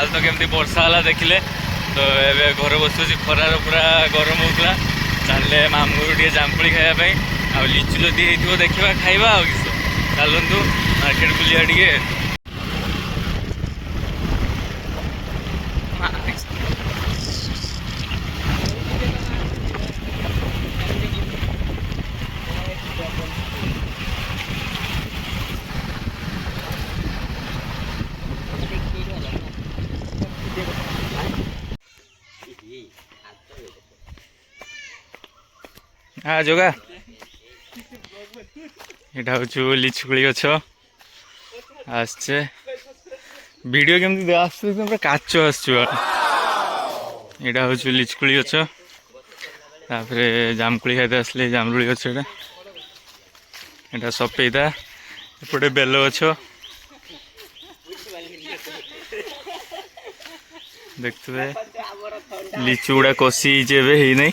तो केमती वर्षा है देखिले तो ए घर बस बस खरार पूरा गरम होता चले मामू टे जामुड़ी खायापी आ लिचु जदि हो देखा खाଇବା आ किस चलतु मार्केट बुलिया टे हाँ जोगा यहाँ हूँ लिचुकोली गछ आसचे वीडियो केमती आस काच आसुआ यहाँ हूँ लिचुकोली गछ तापर जामकोली खाते आसले जामुड़ी गछ यहाँ सपेदा एपटे बेल गछ देखते लिचु गुड़ा कषि ही नहीं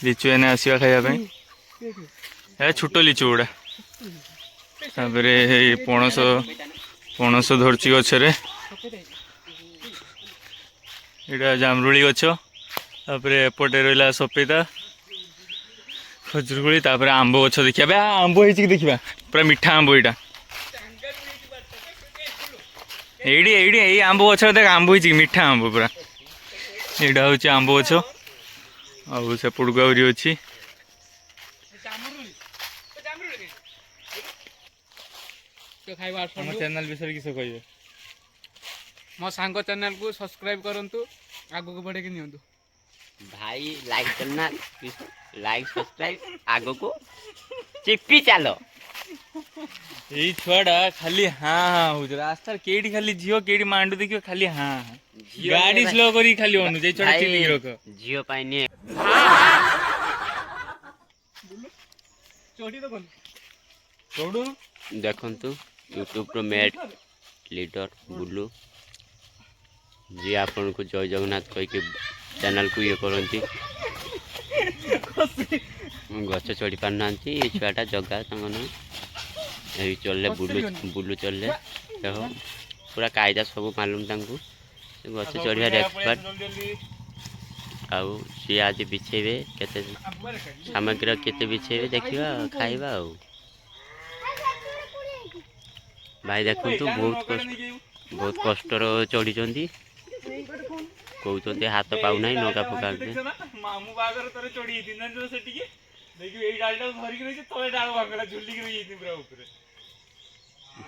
लिचु एने आसवा खायापी छोट लिचु गुड़ा तापर पणस पणस धरची गछरे यहाँ जामुड़ी गछ तापर एपटे रहा सपेदा खजुरकोली तापर आंब गछ देखा आंब हो देखा पूरा मीठा आंब यहाँ ये आंब गछ देख आंब हो मीठा आंब पूरा यहाँ हूँ आंब गछ आउ सेपट को आहरी अच्छी चैनल विषय किस कहे मो सांग चैनल को सब्सक्राइब करंतु आगो को बढ़े के नियंतु भाई लाइक करना लाइक सब्सक्राइब आगो को चिप्पी चलो यही छुआटा खाली हाँ हाँ हो रास्ता केडी खाली झील केडी मांडू देखियो खाली हाँ हाँ गाड़ी स्लो करी खाली अनुजे छुआटा चिल्ली रख झील पाइने चोटी तो कोन छोड़ू देखंतु यूट्यूब रो मेट लीडर बुलू जी आपन को जय जगन्नाथ कह के चैनल को ये करंती गछ चढ़ी पार ना ये छुआटा जगह तंगन चलले बुलू बुलू चलले देखो पूरा कायदा सब मालूम तांको गछ चढ़िया एक्सपर्ट आउ सी आज बिछेबे केते सामग्री केते बिछेबे देखिबा खाइबा आउ भाई देखंतु बहुत कष्ट चढ़ी कहते हाथ पाऊ ना नगा फका मामू बागर तोरे चढ़ी दिन जो सेठी के देखियो एई डालटा धरि के रही तोय डाल भागला झुल्ली के रही पूरा ऊपर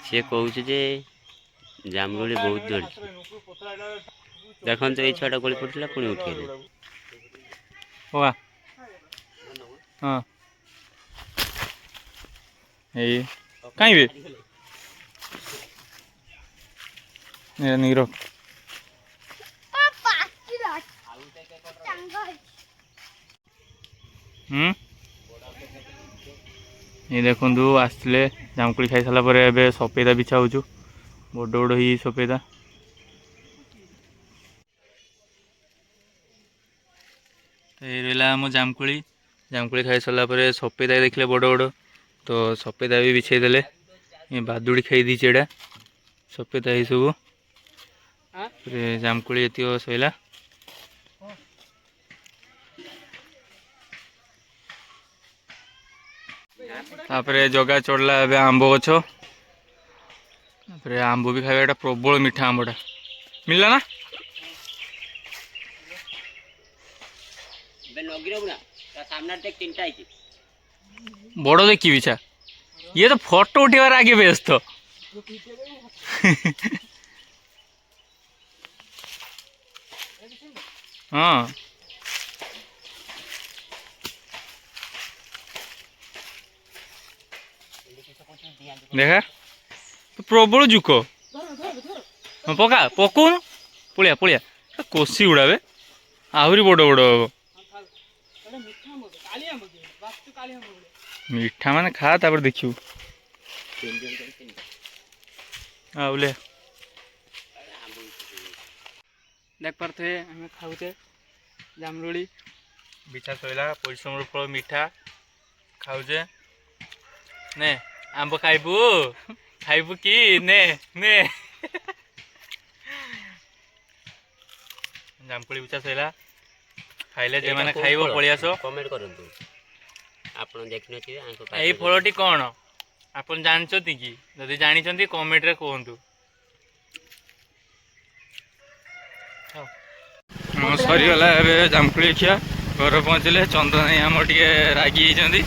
से कहूछ जे जामुड़ी बहुत जोड़ देखन तो ये छटा गोली पड़ला पुणी उठेले होआ हां एई काई बे ये नीरो ये देखु आसले जामुकोली खाई सारा पर ए सपेदा बिछा हो बड़ बड़ ही सपेदा ये रहा आम जामुकोली जामुकोली खाई सारा पर सपेदा देखले बड़ बड़ तो सपेदा भी बिछे देले ये बादुड़ी खाई दी एडा सपेदा ही सब जामुकोली ये सैला तापर जगह चढ़ला ए आंब गछ आंब भी खाଇବା प्रबल मीठा आंबटा मिलला ना बड़ देखी बिछा ये तो फोटो उठेबार आगे व्यस्त हाँ देखा तो प्रबल जुक पका पकौन पलिया पलिया कोसी गुड़ा बे आहरी बड़ बड़ हम मीठा माने खा तापर देखियो बोले देख पारथे हमें खाऊते जामुड़ी बिछा सैला परिश्रम फल मीठा खाऊजे ने आंब खाइबू खाइबू कि ने ने ଜାମୁକୋଳି ବିଚା ସଇଲା ଖାଇଲେ ଯେମାନେ ଖାଇବ ପଳେଇ ଆସ। କମେଣ୍ଟ କରନ୍ତୁ ଆପଣ ଦେଖିନଥିବେ ଆଙ୍କ ଏଇ ଫଳଟି କ'ଣ ଆପଣ ଜାଣିଛନ୍ତି କି? ଯଦି ଜାଣିଛନ୍ତି କମେଣ୍ଟରେ କୁହନ୍ତୁ। ସରିଗଲା ଏବେ ଜାମୁକୋଳି ଖିଆ। ଘର ପହଞ୍ଚିଲେ ଚନ୍ଦନ ଭାଇ ଆମର ଟିକେ ରାଗି ଯାଇଛନ୍ତି।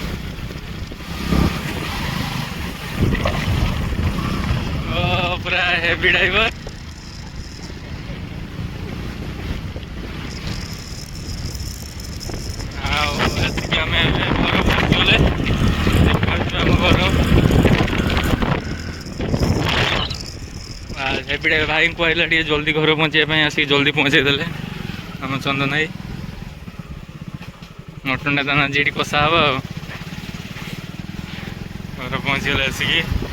ପୁରା ହେଭି ଡ୍ରାଇଭର। ଆଉ ଆସିକି ଆମେ ଏବେ ଘର ପହଞ୍ଚିଗଲେ। ଆମ ଘର ହେଭି ଡ୍ରାଇଭର ଭାଇଙ୍କୁ କହିଲେ ଟିକେ ଜଲ୍ଦି ଘର ପହଞ୍ଚିବା ପାଇଁ, ଆସିକି ଜଲ୍ଦି ପହଞ୍ଚେଇ ଦେଲେ ଆମ ଚନ୍ଦନ ଭାଇ। ମଟନଟା ତାନା ଯେଠି କଷା ହବ ଆଉ। ଘର ପହଞ୍ଚିଗଲେ ଆସିକି।